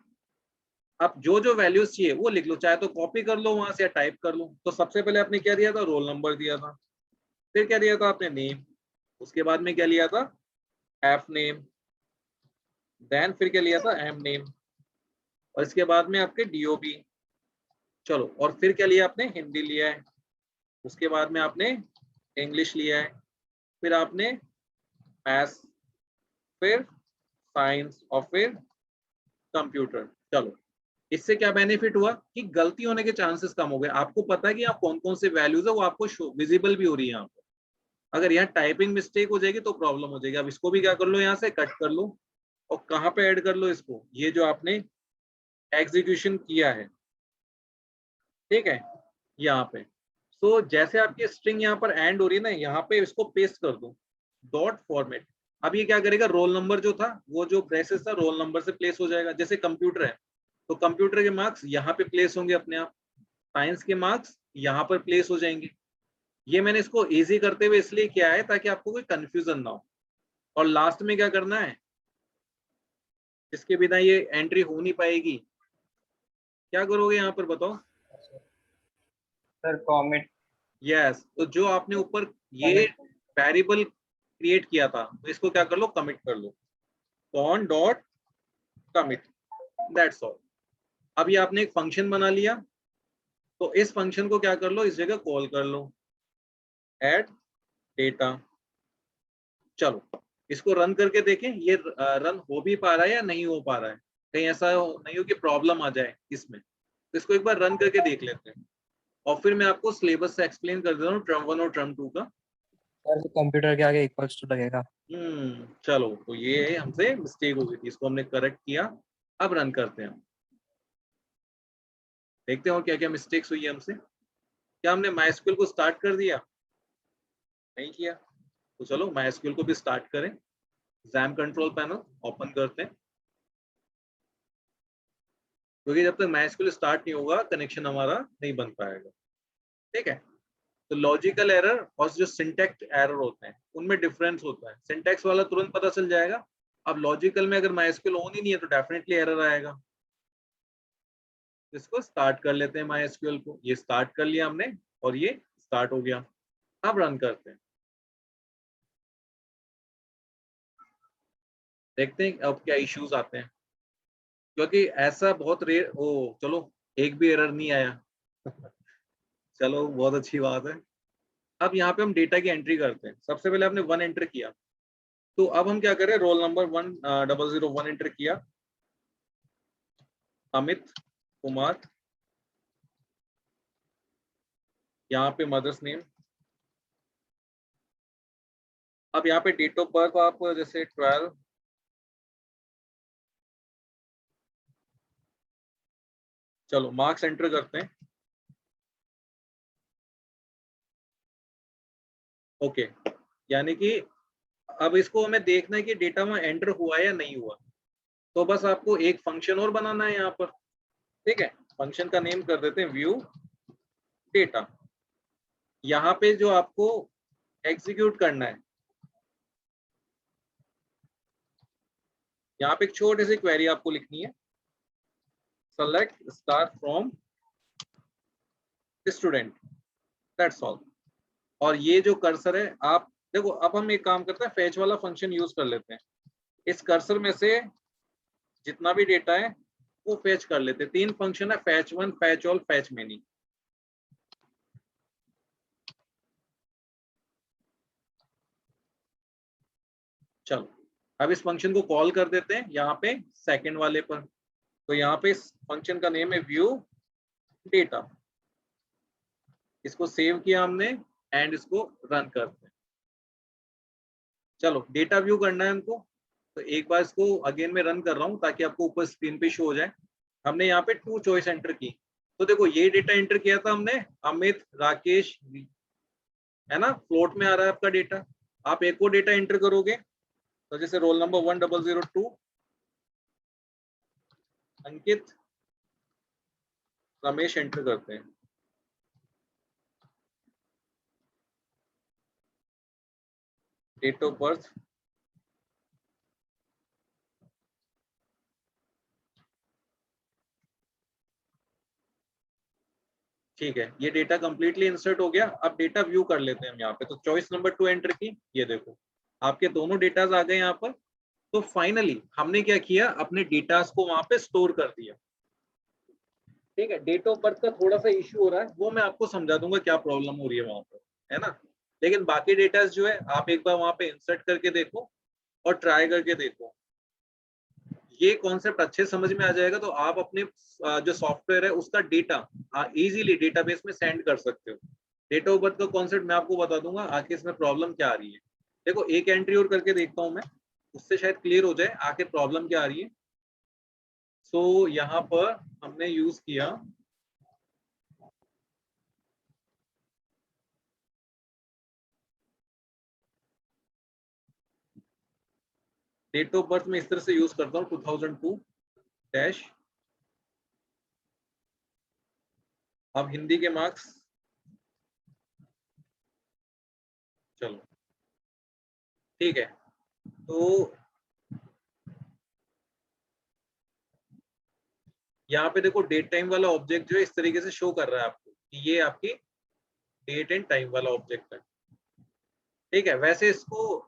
अब जो जो वैल्यूज चाहिए वो लिख लो, चाहे तो कॉपी कर लो वहां से या टाइप कर लो। तो सबसे पहले आपने क्या दिया था, रोल नंबर दिया था। फिर क्या दिया था आपने, नेम। उसके बाद में क्या लिया था, एफ नेम। देन फिर क्या लिया था, एम नेम। और इसके बाद में आपके डीओबी। चलो, और फिर क्या लिया आपने, हिंदी लिया है। उसके बाद में आपने इंग्लिश लिया है। फिर आपने मैथ्स, फिर साइंस, और फिर कंप्यूटर। चलो, इससे क्या बेनिफिट हुआ कि गलती होने के चांसेस कम हो गए। आपको पता है कि यहाँ कौन कौन से वैल्यूज है, वो आपको विजिबल भी हो रही है यहाँ पर। अगर यहाँ टाइपिंग मिस्टेक हो जाएगी तो प्रॉब्लम हो जाएगी। अब इसको भी क्या कर लो, यहाँ से कट कर लो और कहाँ पे ऐड कर लो इसको, ये जो आपने एग्जीक्यूशन किया है, ठीक है, यहाँ पे। सो जैसे आपकी स्ट्रिंग यहाँ पर एंड हो रही है ना, यहाँ पे इसको पेस्ट कर दो, डॉट फॉर्मेट। अब ये क्या करेगा, रोल नंबर जो था, वो जो ब्रेसेस था, रोल नंबर से प्लेस हो जाएगा। जैसे कंप्यूटर है तो कंप्यूटर के मार्क्स यहाँ पे प्लेस होंगे अपने आप, साइंस के मार्क्स यहाँ पर प्लेस हो जाएंगे। ये मैंने इसको इजी करते हुए इसलिए किया है ताकि आपको कोई कंफ्यूजन ना हो। और लास्ट में क्या करना है, इसके बिना ये एंट्री हो नहीं पाएगी। क्या करोगे यहाँ पर बताओ, सर कॉमेंट। यस, तो जो आपने ऊपर ये वेरिएबल क्रिएट किया था, तो इसको क्या कर लो, कमिट कर लो, con dot commit, that's all. अभी आपने एक फंक्शन बना लिया, तो इस फंक्शन को क्या कर लो, इस जगह कॉल कर लो, ऐड डेटा। चलो इसको रन करके देखें, ये रन हो भी पा रहा है या नहीं हो पा रहा है, कहीं ऐसा नहीं हो कि प्रॉब्लम आ जाए इसमें। तो इसको एक बार रन करके देख लेते हैं और फिर मैं आपको सिलेबस से एक्सप्लेन कर देता हूँ टर्म 1 और टर्म 2 का। सर कंप्यूटर के आगे इक्वल्स टू लगेगा। चलो, तो ये हमसे मिस्टेक हो गई थी, इसको हमने करेक्ट किया। अब रन करते हैं, देखते हो क्या क्या मिस्टेक्स हुई है हमसे। क्या हमने MySQL को स्टार्ट कर दिया, नहीं किया। तो चलो MySQL को भी स्टार्ट करें। XAMPP कंट्रोल पैनल ओपन करते हैं, क्योंकि जब तक MySQL स्टार्ट नहीं होगा कनेक्शन हमारा नहीं बन पाएगा, ठीक है। तो लॉजिकल एरर और जो सिंटैक्स एरर होते हैं उनमें डिफरेंस होता है। सिंटैक्स वाला तुरंत पता चल जाएगा, अब लॉजिकल में अगर MySQL ऑन ही नहीं है तो डेफिनेटली एरर आएगा। इसको स्टार्ट कर लेते हैं MySQL को, ये स्टार्ट कर लिया हमने और ये स्टार्ट हो गया। अब रन करते हैं, देखते हैं अब क्या इश्यूज आते हैं, क्योंकि ऐसा बहुत रेयर। ओ चलो, एक भी एरर नहीं आया चलो बहुत अच्छी बात है। अब यहाँ पे हम डेटा की एंट्री करते हैं। सबसे पहले आपने 1 एंटर किया, तो अब हम क्या करें, रोल नंबर 1001 एंटर किया, अमित कुमार, यहाँ पे मदर्स नेम। अब यहाँ पे डेट ऑफ बर्थ आप जैसे 12, चलो मार्क्स एंटर करते हैं। ओके, यानी कि अब इसको हमें देखना है कि डेटा में एंटर हुआ या नहीं हुआ। तो बस आपको एक फंक्शन और बनाना है यहाँ पर, ठीक है। फंक्शन का नेम कर देते हैं व्यू डेटा। यहाँ पे जो आपको एग्जीक्यूट करना है, यहाँ पे एक छोटी सी क्वेरी आपको लिखनी है, select star from student, that's all. और ये जो कर्सर है, आप देखो, अब हम एक काम करते हैं, फैच वाला फंक्शन यूज कर लेते हैं। इस कर्सर में से जितना भी डेटा है वो फैच कर लेते हैं। 3 फंक्शन है, fetch one, fetch all, fetch many. चलो अब इस फंक्शन को कॉल कर देते हैं यहाँ पे सेकंड वाले पर। तो यहाँ पे इस फंक्शन का नेम है व्यू डेटा। इसको सेव किया हमने एंड इसको रन करते हैं। चलो डेटा व्यू करना है हमको, तो एक बार इसको अगेन में रन कर रहा हूँ ताकि आपको ऊपर स्क्रीन पे शो हो जाए। हमने यहाँ पे 2 चॉइस एंटर की, तो देखो ये डेटा एंटर किया था हमने, अमित, राकेश, है ना, फ्लोट में आ रहा है आपका डेटा। आप एक और डेटा एंटर करोगे, तो जैसे रोल नंबर 1002, अंकित, रमेश एंटर करते हैं। डेट ऑफ बर्थ, ठीक है, ये डेटा कंप्लीटली इंसर्ट हो गया। अब डेटा व्यू कर लेते हैं हम यहाँ पे। तो चॉइस नंबर 2 एंटर की, ये देखो आपके दोनों डेटाज आ गए यहाँ पर। तो फाइनली हमने क्या किया, अपने डेटास को वहां पे स्टोर कर दिया, ठीक है। डेट ऑफ बर्थ का थोड़ा सा इश्यू हो रहा है, वो मैं आपको समझा दूंगा क्या प्रॉब्लम हो रही है वहां पर, है ना। लेकिन बाकी डेटास जो है आप एक बार वहां पे इंसर्ट करके देखो और ट्राई करके देखो, ये कॉन्सेप्ट अच्छे समझ में आ जाएगा। तो आप अपने जो सॉफ्टवेयर है उसका डेटा इजीली डेटाबेस में सेंड कर सकते हो। डेट ऑफ बर्थ का कॉन्सेप्ट मैं आपको बता दूंगा आखिर इसमें प्रॉब्लम क्या आ रही है। देखो एक एंट्री और करके देखता हूं मैं, उससे शायद क्लियर हो जाए आखिर प्रॉब्लम क्या आ रही है। सो यहाँ पर हमने यूज किया डेट ऑफ बर्थ में, इस तरह से यूज करता हूँ 2002 डैश। अब हिंदी के मार्क्स, चलो ठीक है। तो यहाँ पे देखो डेट टाइम वाला ऑब्जेक्ट जो है इस तरीके से शो कर रहा है आपको कि ये आपकी डेट एंड टाइम वाला ऑब्जेक्ट है, ठीक है। वैसे इसको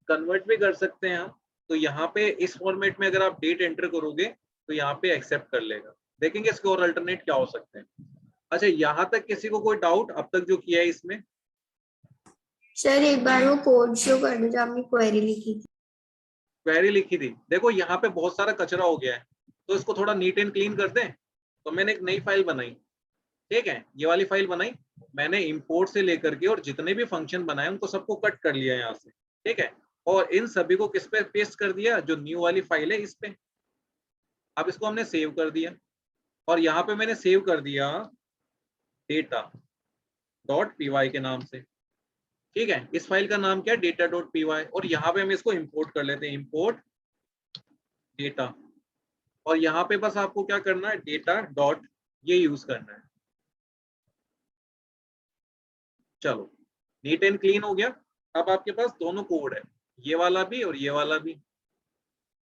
कन्वर्ट भी कर सकते हैं हम। तो यहाँ पे इस फॉर्मेट में अगर आप डेट एंटर करोगे तो यहाँ पे एक्सेप्ट कर लेगा। देखेंगे इसके और अल्टरनेट क्या हो सकते हैं। अच्छा, यहाँ तक किसी को कोई डाउट अब तक जो किया है इसमें? सर एक बार वो कोड शो कर दो जो आपने क्वेरी लिखी थी। क्वेरी लिखी थी, देखो यहाँ पे बहुत सारा कचरा हो गया है, तो इसको थोड़ा नीट एंड क्लीन कर दें। तो मैंने एक नई फाइल बनाई, ठीक है, ये वाली फाइल बनाई मैंने, इंपोर्ट से लेकर के और जितने भी फंक्शन बनाए उनको सबको कट कर लिया यहाँ से, ठीक है। और इन सभी को किस पे पेस्ट कर दिया, जो न्यू वाली फाइल है इस पे। अब इसको हमने सेव कर दिया और यहाँ पे मैंने सेव कर दिया data.py के नाम से, ठीक है। इस फाइल का नाम क्या है, data.py। और यहाँ पे हम इसको इंपोर्ट कर लेते हैं, इंपोर्ट डेटा। और यहाँ पे बस आपको क्या करना है, डेटा डॉट ये यूज करना है। चलो नीट एंड क्लीन हो गया। अब आपके पास दोनों कोड है, ये वाला भी और ये वाला भी।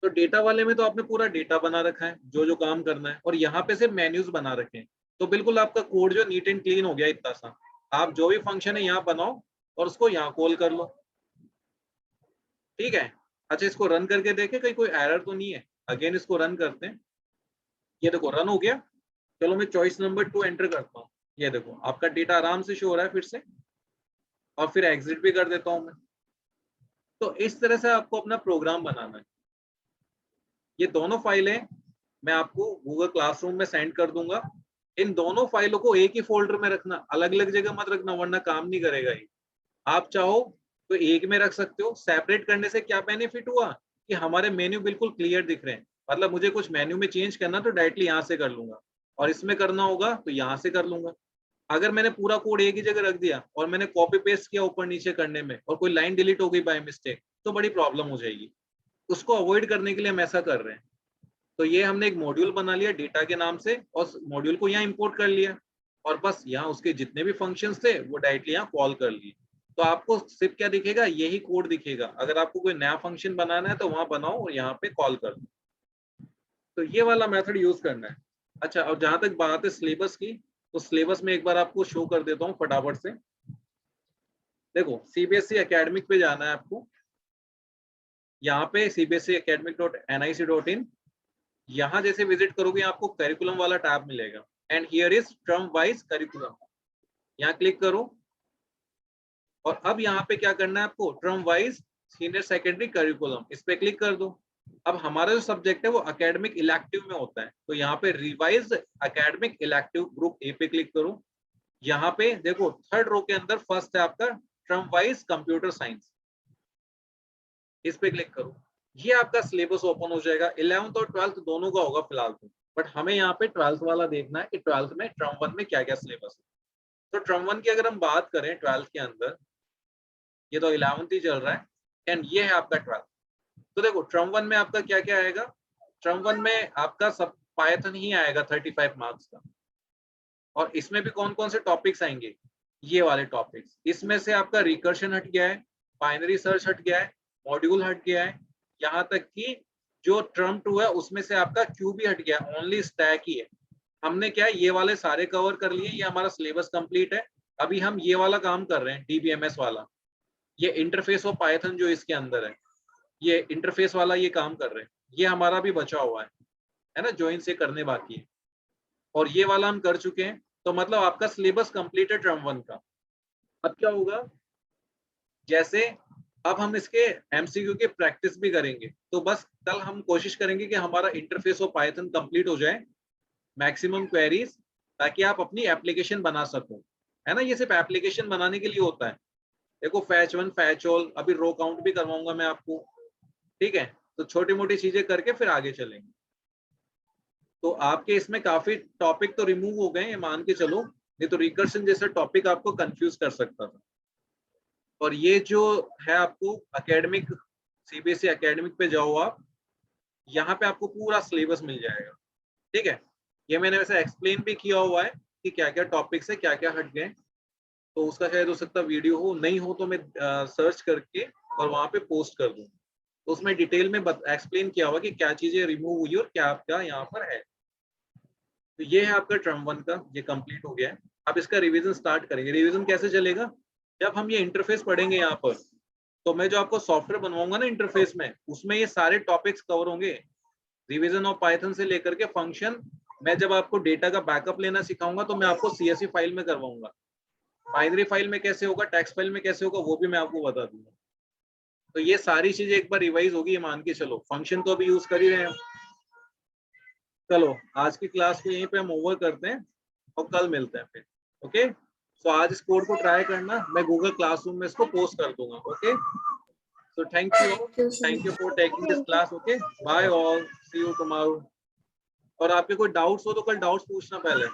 तो डेटा वाले में तो आपने पूरा डेटा बना रखा है जो जो काम करना है, और यहाँ पे सिर्फ मेन्यूज बना रखे हैं। तो बिल्कुल आपका कोड जो नीट एंड क्लीन हो गया इतना सा। आप जो भी फंक्शन है यहाँ बनाओ और उसको यहाँ कॉल कर लो, ठीक है। अच्छा इसको रन करके देखें कहीं कोई एरर तो नहीं है। अगेन इसको रन करते हैं, ये देखो रन हो गया। चलो मैं चॉइस नंबर 2 एंटर करता हूँ, ये देखो आपका डेटा आराम से शो हो रहा है फिर से। और फिर एग्जिट भी कर देता हूँ मैं। तो इस तरह से आपको अपना प्रोग्राम बनाना है। ये दोनों फाइलें मैं आपको गूगल क्लासरूम में सेंड कर दूंगा। इन दोनों फाइलों को एक ही फोल्डर में रखना, अलग अलग जगह मत रखना वरना काम नहीं करेगा ये। आप चाहो तो एक में रख सकते हो। सेपरेट करने से क्या बेनिफिट हुआ कि हमारे मेन्यू बिल्कुल क्लियर दिख रहे हैं। मतलब मुझे कुछ मेन्यू में चेंज करना तो डायरेक्टली यहाँ से कर लूंगा, और इसमें करना होगा तो यहाँ से कर लूंगा। अगर मैंने पूरा कोड एक ही जगह रख दिया और मैंने कॉपी पेस्ट किया ऊपर नीचे करने में और कोई लाइन डिलीट हो गई बाय मिस्टेक तो बड़ी प्रॉब्लम हो जाएगी। उसको अवॉइड करने के लिए हम ऐसा कर रहे हैं। तो ये हमने एक मॉड्यूल बना लिया डेटा के नाम से और मॉड्यूल को यहाँ इंपोर्ट कर लिया और बस यहाँ उसके जितने भी फंक्शंस थे वो डायरेक्टली यहाँ कॉल कर लिए। तो आपको सिर्फ क्या दिखेगा, यही कोड दिखेगा। अगर आपको कोई नया फंक्शन बनाना है तो वहां बनाओ और यहाँ पे कॉल कर दो। तो ये वाला मेथड यूज करना है। अच्छा, और जहां तक बात है सिलेबस की, तो सिलेबस में एक बार आपको शो कर देता हूँ फटाफट से। देखो सीबीएसई एकेडमिक पे जाना है आपको। यहाँ पे cbseacademic.nic.in, यहाँ जैसे विजिट करोगे आपको करिकुलम वाला टैब मिलेगा and here is term wise curriculum. यहाँ क्लिक करो और अब यहाँ पे क्या करना है आपको, term wise senior secondary curriculum, इस पे क्लिक कर दो। अब हमारा जो सब्जेक्ट है वो एकेडमिक इलेक्टिव में होता है, तो यहाँ पे revise academic elective group A पे क्लिक करो। यहाँ पे देखो थर्ड रो के अंदर फर्स्ट है आपका टर्म वाइज कंप्यूटर साइंस, इस पे क्लिक करो। ये आपका सिलेबस ओपन हो जाएगा। 11th और 12th दोनों का होगा फिलहाल तो, बट हमें यहाँ पे 12th वाला देखना है कि 12th में टर्म 1 में क्या क्या सिलेबस है। तो टर्म 1 की अगर हम बात करें 12th के अंदर, ये तो 11th ही चल रहा है एंड ये है आपका 12th। तो देखो टर्म 1 में आपका क्या क्या आएगा। टर्म 1 में आपका सब पाइथन ही आएगा 35 मार्क्स का, और इसमें भी कौन कौन से टॉपिक्स आएंगे, ये वाले टॉपिक्स। इसमें से आपका रिकर्शन हट गया है, बाइनरी सर्च हट गया है, मॉड्यूल हट गया है, यहाँ तक कि जो टर्म 2 है उसमें से आपका क्यू भी हट गया, ओनली स्टैक ही है। हमने क्या है, ये वाले सारे कवर कर लिए, ये हमारा सिलेबस कंप्लीट है। अभी हम ये वाला काम कर रहे हैं डीबीएमएस वाला, ये इंटरफेस ऑफ पाइथन जो इसके अंदर है, ये इंटरफेस वाला ये काम कर रहे हैं। ये हमारा भी बचा हुआ है ना, ज्वाइन से करने बाकी है, और ये वाला हम कर चुके हैं। तो मतलब आपका सिलेबस कंप्लीट है टर्म 1 का। अब क्या होगा, जैसे अब हम इसके एमसीक्यू की प्रैक्टिस भी करेंगे, तो बस कल हम कोशिश करेंगे कि हमारा इंटरफेस ऑफ पाइथन कंप्लीट हो जाए, मैक्सिमम क्वेरीज, ताकि आप अपनी एप्लीकेशन बना सको, है ना। ये सिर्फ एप्लीकेशन बनाने के लिए होता है। देखो फैच 1 फैच ऑल, अभी रो काउंट भी करवाऊंगा मैं आपको, ठीक है। तो छोटी मोटी चीजें करके फिर आगे चलेंगे। तो आपके इसमें काफी टॉपिक तो रिमूव हो गए, मान के चलो, नहीं तो रिकर्शन जैसा टॉपिक आपको कंफ्यूज कर सकता था। और ये जो है आपको एकेडमिक, सीबीएसई एकेडमिक पे जाओ आप, यहाँ पे आपको पूरा सिलेबस मिल जाएगा, ठीक है। ये मैंने वैसे एक्सप्लेन भी किया हुआ है कि क्या क्या टॉपिक्स है, क्या क्या हट गए। तो उसका शायद हो सकता वीडियो हो, नहीं हो तो मैं सर्च करके और वहां पे पोस्ट कर दूं, तो उसमें डिटेल में एक्सप्लेन किया हुआ कि क्या चीजें रिमूव हुई और क्या आपका यहाँ पर है। तो ये है आपका टर्म 1 का, ये कंप्लीट हो गया है। अब इसका रिवीजन स्टार्ट करेंगे। रिवीजन कैसे चलेगा, जब हम ये इंटरफेस पढ़ेंगे यहाँ पर, तो मैं जो आपको सॉफ्टवेयर बनवाऊंगा ना इंटरफेस में, उसमें ये सारे टॉपिक्स कवर होंगे, रिवीजन ऑफ पाइथन से लेकर के फंक्शन। मैं जब आपको डेटा का बैकअप लेना सिखाऊंगा तो मैं आपको सीएसवी फाइल में करवाऊंगा, बाइनरी फाइल में कैसे होगा, टेक्स्ट फाइल में कैसे होगा, वो भी मैं आपको बता दूंगा। तो ये सारी चीजें एक बार रिवाइज होगी, मान के चलो। फंक्शन तो अभी यूज कर ही रहे हैं। चलो आज की क्लास को यहीं पे हम ओवर करते हैं और कल मिलते हैं फिर, ओके। सो आज इस कोड को ट्राई करना, मैं गूगल क्लासरूम में इसको पोस्ट कर दूंगा, okay. So thank you for taking this class, okay. Bye all, see you tomorrow. और आपके कोई डाउट्स हो तो कल डाउट्स पूछना पहले।